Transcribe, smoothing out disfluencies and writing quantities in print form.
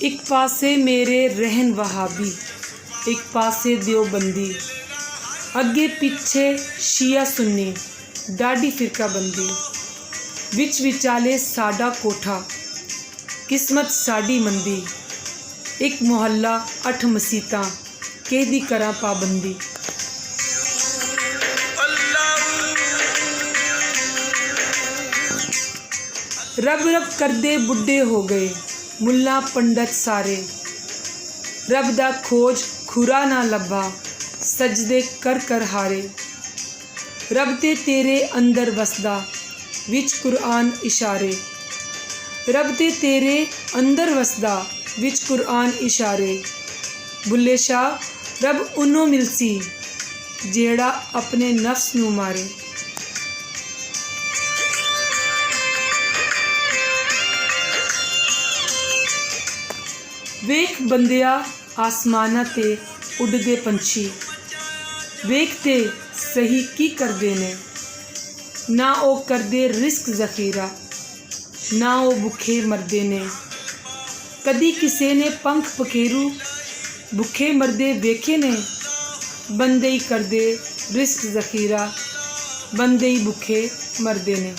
एक पासे मेरे रहन वहाबी, एक पासे देवबंदी, अगे पिछे शिया सुन्नी, डाडी फिरका बंदी, विच विचाले साडा कोठा, किस्मत साडी मंदी, एक मुहल्ला 8 मसीतां, केदी करां पाबंदी। रब रब करदे बुढ़े हो गए मुल्ला पंडित सारे, रब दा खोज खुरा ना लभा सजदे कर कर हारे। रब ते तेरे अंदर वसदा विच कुरान इशारे, रब ते तेरे अंदर वसदा विच कुरान इशारे। बुल्ले शाह रब उन्हों मिलसी जेड़ा अपने नफ्स नू मारे। वेख बंदिया आसमाना ते उड़दे पंछी, वेख ते सही की करदे ने, ना ओ करदे रिस्क जखीरा, ना ओ भुखे मरदे ने। कदी किसे ने पंख पखेरू भुखे मरदे वेखे ने, बंदे ही करदे रिस्क जखीरा, बंदे ही भुखे मरदे ने।